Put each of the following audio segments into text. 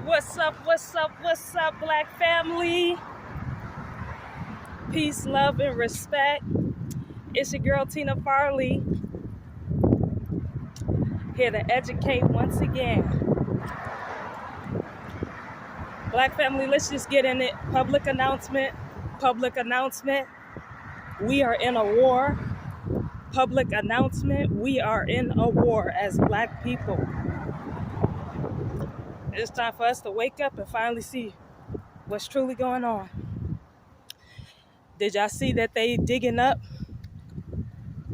What's up, what's up, what's up, Black family? Peace, love, and respect. It's your girl, Tina Farley, here to educate once again. Black family, let's just get in it. Public announcement. We are in a war. Public announcement. We are in a war as Black people. It's time for us to wake up and finally see what's truly going on. Did y'all see that they digging up?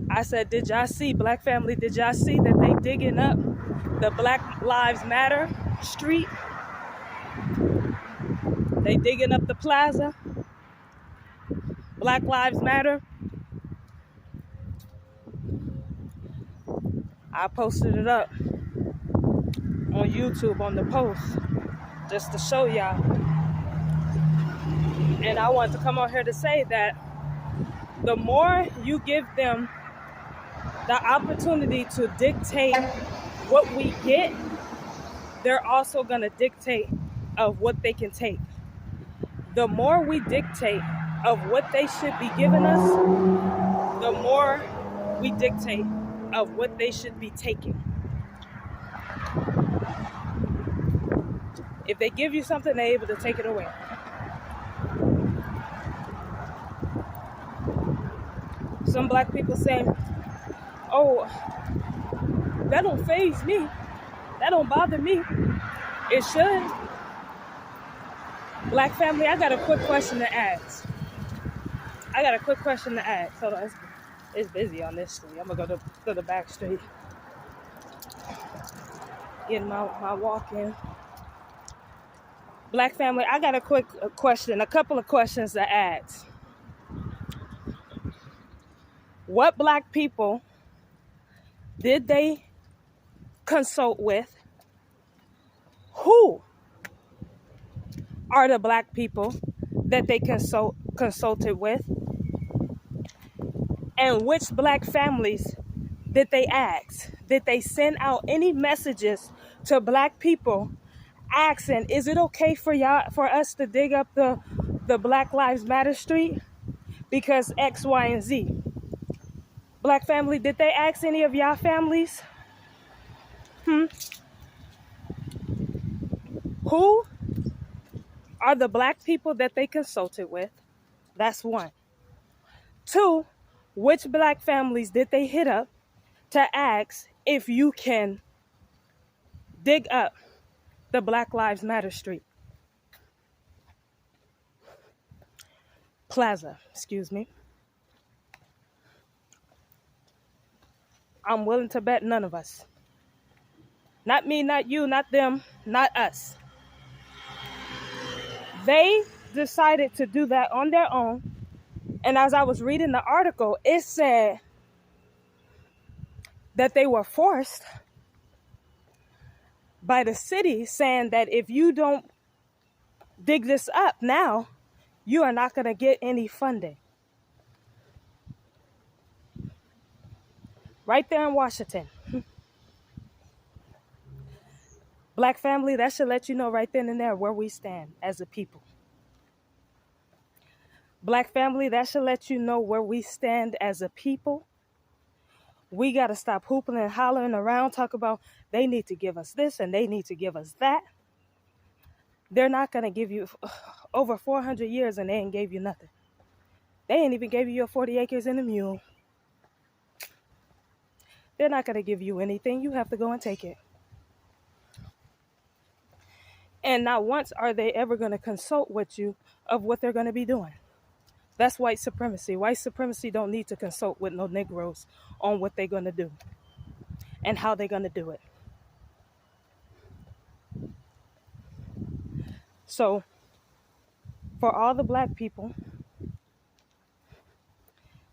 I said, did y'all see, Black family, did y'all see that they digging up the Black Lives Matter street? They digging up the Plaza. Black Lives Matter. I posted it up on YouTube on the post just to show y'all. And I want to come on here to say that the more you give them the opportunity to dictate what we get, they're also going to dictate of what they can take. The more we dictate of what they should be giving us, the more we dictate of what they should be taking. If they give you something, they're able to take it away. Some Black people say, oh, that don't faze me. That don't bother me. It should. Black family, I got a quick question to ask. Hold on, it's busy on this street. I'm gonna go to the back street. Getting my walk in. Black family, I got a quick question, a couple of questions to ask. What Black people did they consult with? Who are the Black people that they consulted with? And which Black families did they ask? Did they send out any messages to Black people asking, is it okay for us to dig up the Black Lives Matter street? Because X, Y, and Z. Black family, did they ask any of y'all families? Who are the Black people that they consulted with? That's one. Two, which Black families did they hit up to ask if you can dig up the Black Lives Matter street? Plaza, excuse me. I'm willing to bet none of us. Not me, not you, not them, not us. They decided to do that on their own. And as I was reading the article, it said that they were forced by the city, saying that if you don't dig this up now, you are not going to get any funding. Right there in Washington. Black family, that should let you know right then and there where we stand as a people. Black family, that should let you know where we stand as a people. We got to stop hooping and hollering around, talk about they need to give us this and they need to give us that. They're not going to give you over 400 years and they ain't gave you nothing. They ain't even gave you your 40 acres and a mule. They're not going to give you anything. You have to go and take it. And not once are they ever going to consult with you of what they're going to be doing. That's white supremacy. White supremacy don't need to consult with no Negroes on what they're going to do and how they're going to do it. So, for all the Black people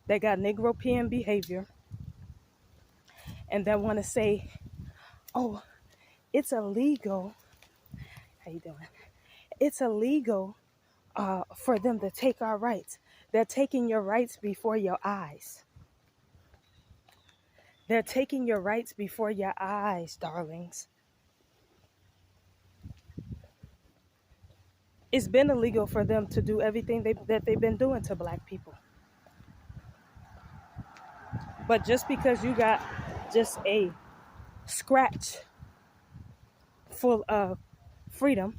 that got Negropean behavior and that want to say, oh, it's illegal. How you doing? It's illegal for them to take our rights. They're taking your rights before your eyes. They're taking your rights before your eyes, darlings. It's been illegal for them to do everything that they've been doing to black people. But just because you got just a scratch full of freedom,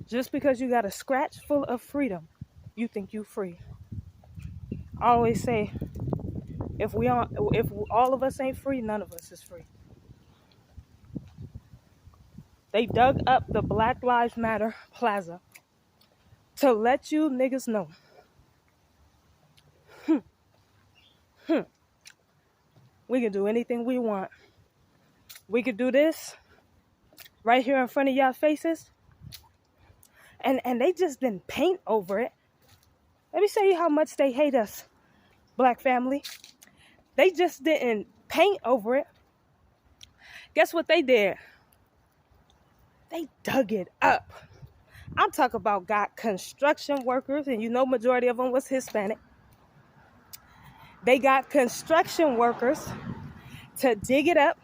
just because you got a scratch full of freedom, you think you free. I always say, if all of us ain't free, none of us is free. They dug up the Black Lives Matter Plaza to let you niggas know. We can do anything we want. We could do this right here in front of y'all faces. And they just didn't paint over it. Let me show you how much they hate us, black family. They just didn't paint over it. Guess what they did? They dug it up. I'm talking about got construction workers, and you know majority of them was Hispanic. They got construction workers to dig it up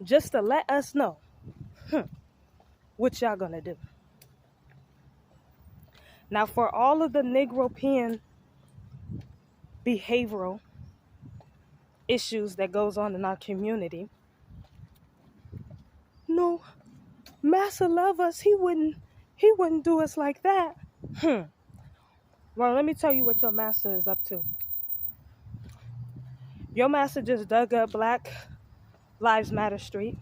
just to let us know what y'all gonna do. Now, for all of the Negropean behavioral issues that goes on in our community, no, Massa love us. He wouldn't do us like that. Well, let me tell you what your master is up to. Your master just dug up Black Lives Matter Street.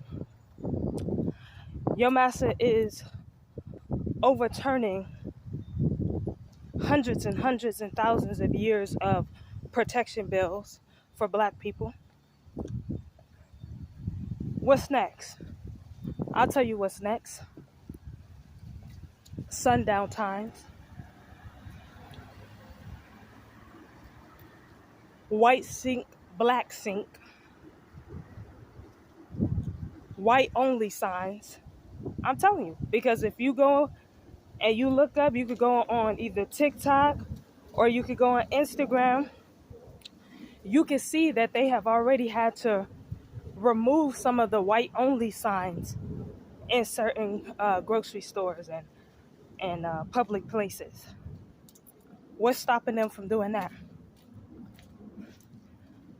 Your master is overturning hundreds and hundreds and thousands of years of protection bills for black people. What's next? I'll tell you what's next. Sundown times. White sink, black sink. White only signs. I'm telling you, because if you go and you look up, you could go on either TikTok or you could go on Instagram. You can see that they have already had to remove some of the white only signs in certain grocery stores and public places. What's stopping them from doing that?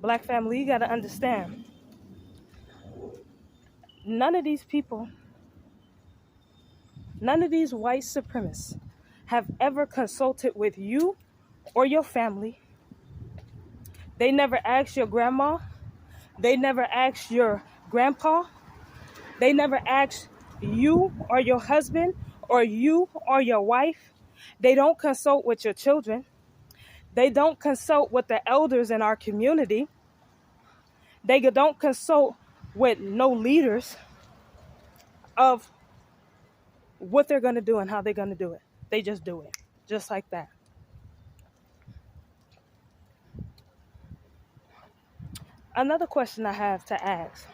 Black family, you got to understand, none of these people, none of these white supremacists have ever consulted with you or your family. They never asked your grandma. They never asked your grandpa. They never asked you or your husband or you or your wife. They don't consult with your children. They don't consult with the elders in our community. They don't consult with no leaders of what they're going to do and how they're going to do it. They just do it, just like that. Another question I have to ask.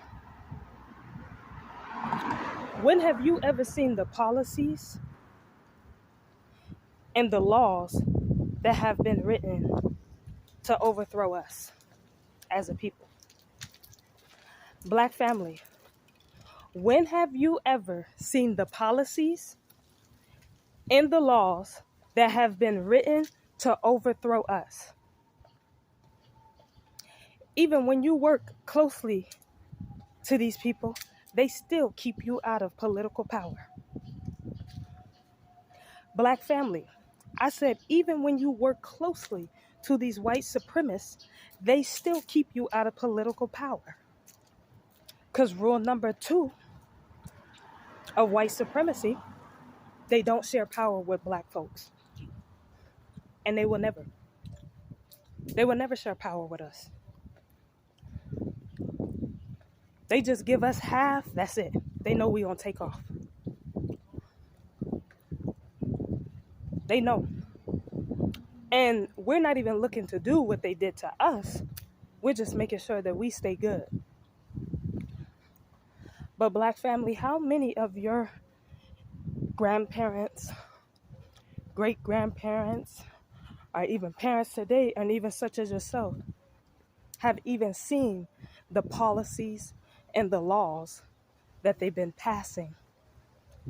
When have you ever seen the policies and the laws that have been written to overthrow us as a people? Black family, when have you ever seen the policies and the laws that have been written to overthrow us? Even when you work closely to these people, they still keep you out of political power. Black family, I said, even when you work closely to these white supremacists, they still keep you out of political power. Because rule number 2 of white supremacy, they don't share power with black folks. And they will never. They will never share power with us. They just give us half, that's it. They know we gonna take off. They know. And we're not even looking to do what they did to us. We're just making sure that we stay good. But black family, how many of your grandparents, great-grandparents, or even parents today, and even such as yourself, have even seen the policies and the laws that they've been passing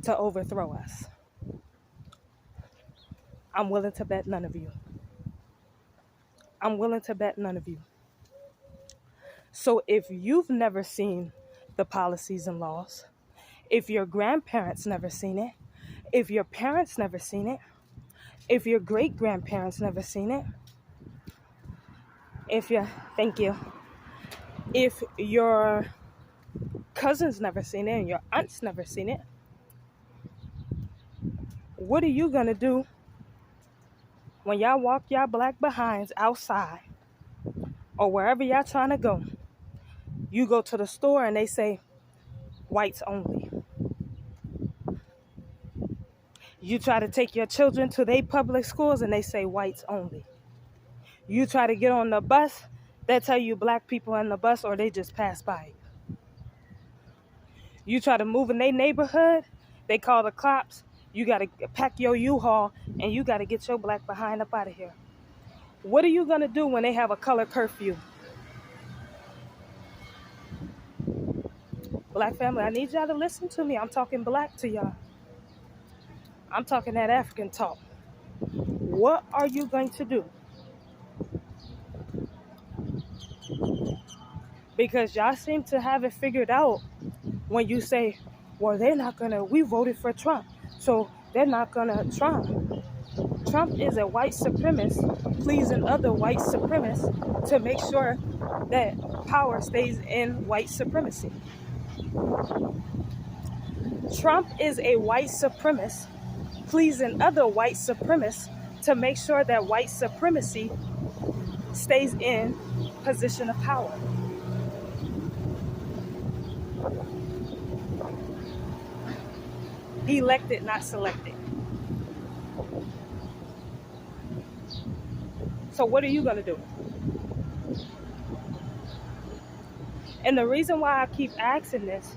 to overthrow us. I'm willing to bet none of you. I'm willing to bet none of you. So if you've never seen the policies and laws, if your grandparents never seen it, if your parents never seen it, if your great grandparents never seen it, thank you, if your cousins never seen it and your aunts never seen it, what are you gonna do when y'all walk y'all black behinds outside or wherever y'all trying to go? You go to the store and they say whites only. You try to take your children to their public schools and they say whites only. You try to get on the bus, they tell you black people in the bus or they just pass by. You try to move in their neighborhood, they call the cops. You got to pack your U-Haul and you got to get your black behind up out of here. What are you going to do when they have a color curfew? Black family, I need y'all to listen to me. I'm talking black to y'all. I'm talking that African talk. What are you going to do? Because y'all seem to have it figured out when you say, well, we voted for Trump, so they're not gonna Trump. Trump is a white supremacist, pleasing other white supremacists to make sure that power stays in white supremacy. Trump is a white supremacist, pleasing other white supremacists to make sure that white supremacy stays in position of power. Elected, not selected. So what are you going to do? And the reason why I keep asking this,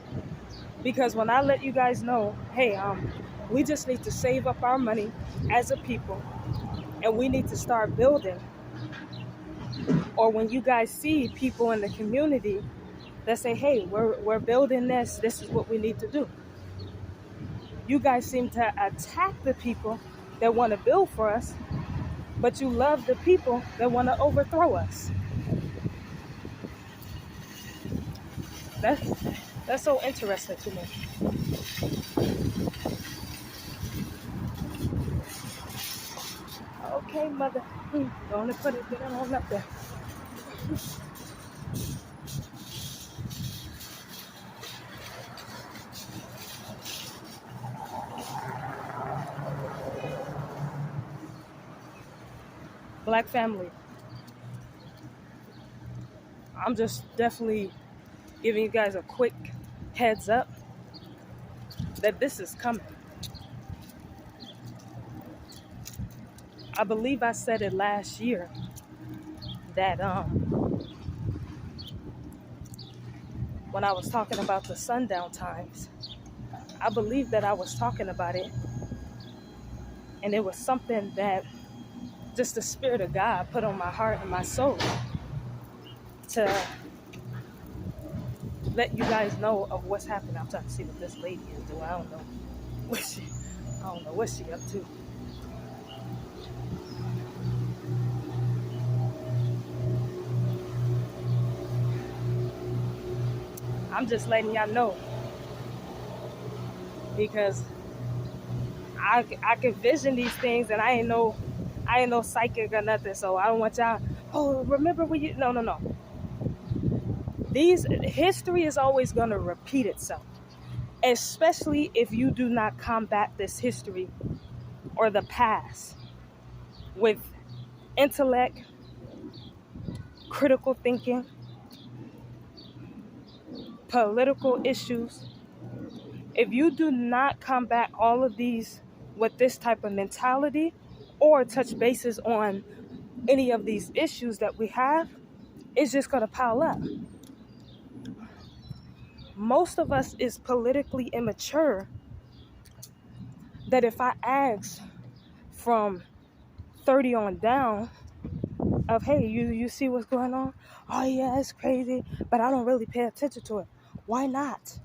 because when I let you guys know, hey, we just need to save up our money as a people and we need to start building. Or when you guys see people in the community that say, hey, we're building this is what we need to do. You guys seem to attack the people that want to build for us, but you love the people that want to overthrow us. That's so interesting to me. Okay, mother. Don't put it on up there. Black family. I'm just definitely giving you guys a quick heads up that this is coming. I believe I said it last year that when I was talking about the sundown times, I believe that I was talking about it, and it was something that just the Spirit of God put on my heart and my soul to let you guys know of what's happening. I'm trying to see what this lady is doing. I don't know what she up to. I'm just letting y'all know because I can vision these things, and I ain't no psychic or nothing. So I don't want y'all. Oh, remember when you? No. History is always going to repeat itself, especially if you do not combat this history or the past with intellect, critical thinking, political issues. If you do not combat all of these with this type of mentality or touch bases on any of these issues that we have, it's just going to pile up. Most of us is politically immature that if I ask from 30 on down of, hey, you see what's going on? Oh yeah, it's crazy, but I don't really pay attention to it. Why not?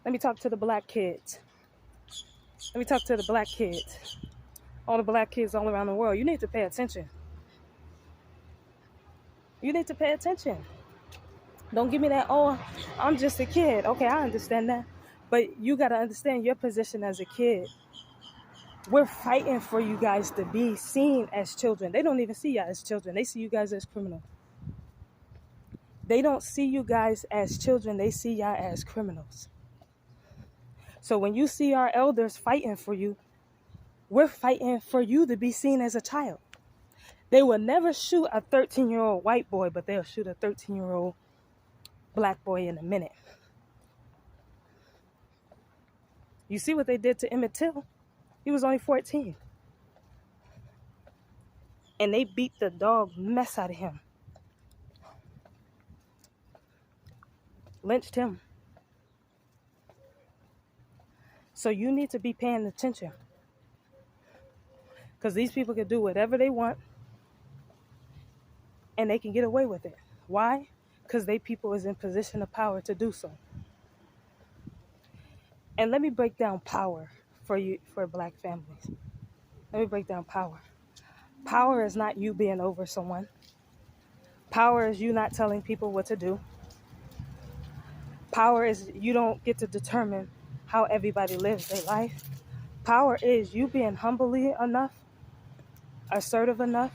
Let me talk to the black kids. Let me talk to the black kids. All the black kids all around the world. You need to pay attention. You need to pay attention. Don't give me that, oh, I'm just a kid. Okay, I understand that. But you got to understand your position as a kid. We're fighting for you guys to be seen as children. They don't even see you as children. They see you guys as criminals. They don't see you guys as children. They see y'all as criminals. So when you see our elders fighting for you, we're fighting for you to be seen as a child. They will never shoot a 13-year-old white boy, but they'll shoot a 13-year-old black boy in a minute. You see what they did to Emmett Till? He was only 14. And they beat the dog mess out of him. Lynched him. So you need to be paying attention. Because these people can do whatever they want. And they can get away with it. Why? Because they people is in position of power to do so. And let me break down power for you, for black families. Let me break down power. Power is not you being over someone. Power is you not telling people what to do. Power is you don't get to determine how everybody lives their life. Power is you being humbly enough, assertive enough,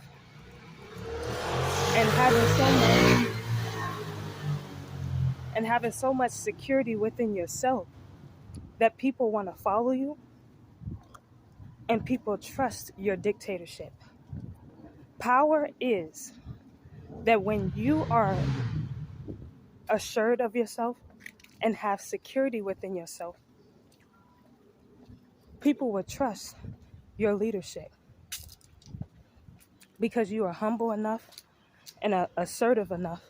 and having so much security within yourself that people want to follow you and people trust your dictatorship. Power is that when you are assured of yourself and have security within yourself, people will trust your leadership because you are humble enough and assertive enough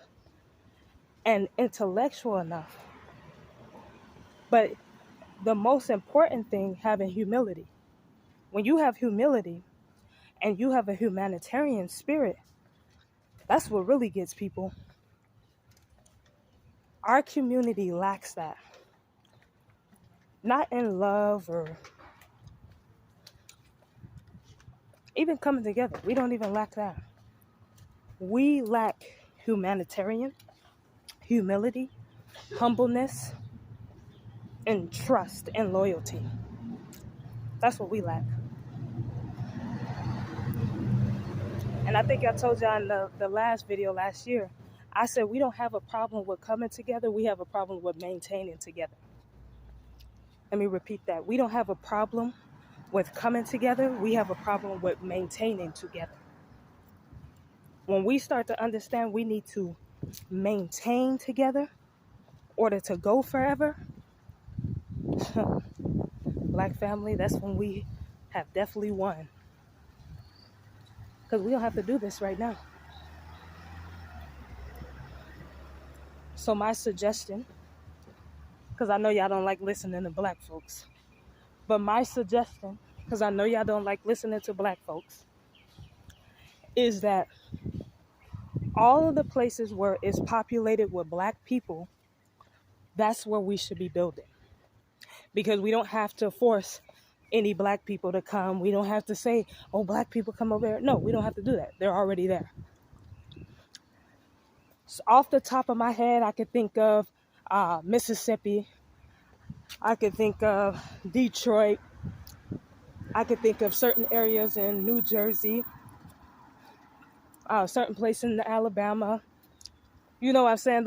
and intellectual enough. But the most important thing, having humility. When you have humility and you have a humanitarian spirit, that's what really gets people. Our community lacks that. Not in love or even coming together. We don't even lack that. We lack humanitarian, humility, humbleness, and trust and loyalty. That's what we lack. And I think I told y'all in the last video last year, I said we don't have a problem with coming together. We have a problem with maintaining together. Let me repeat that. We don't have a problem with coming together. We have a problem with maintaining together. When we start to understand we need to maintain together in order to go forever, black family, that's when we have definitely won. Because we don't have to do this right now. So my suggestion, because I know y'all don't like listening to black folks, but my suggestion, because I know y'all don't like listening to black folks, is that all of the places where it's populated with black people, that's where we should be building. Because we don't have to force any black people to come. We don't have to say, oh, black people come over here. No, we don't have to do that. They're already there. So off the top of my head, I could think of Mississippi. I could think of Detroit. I could think of certain areas in New Jersey. Certain places in Alabama. You know what I'm saying?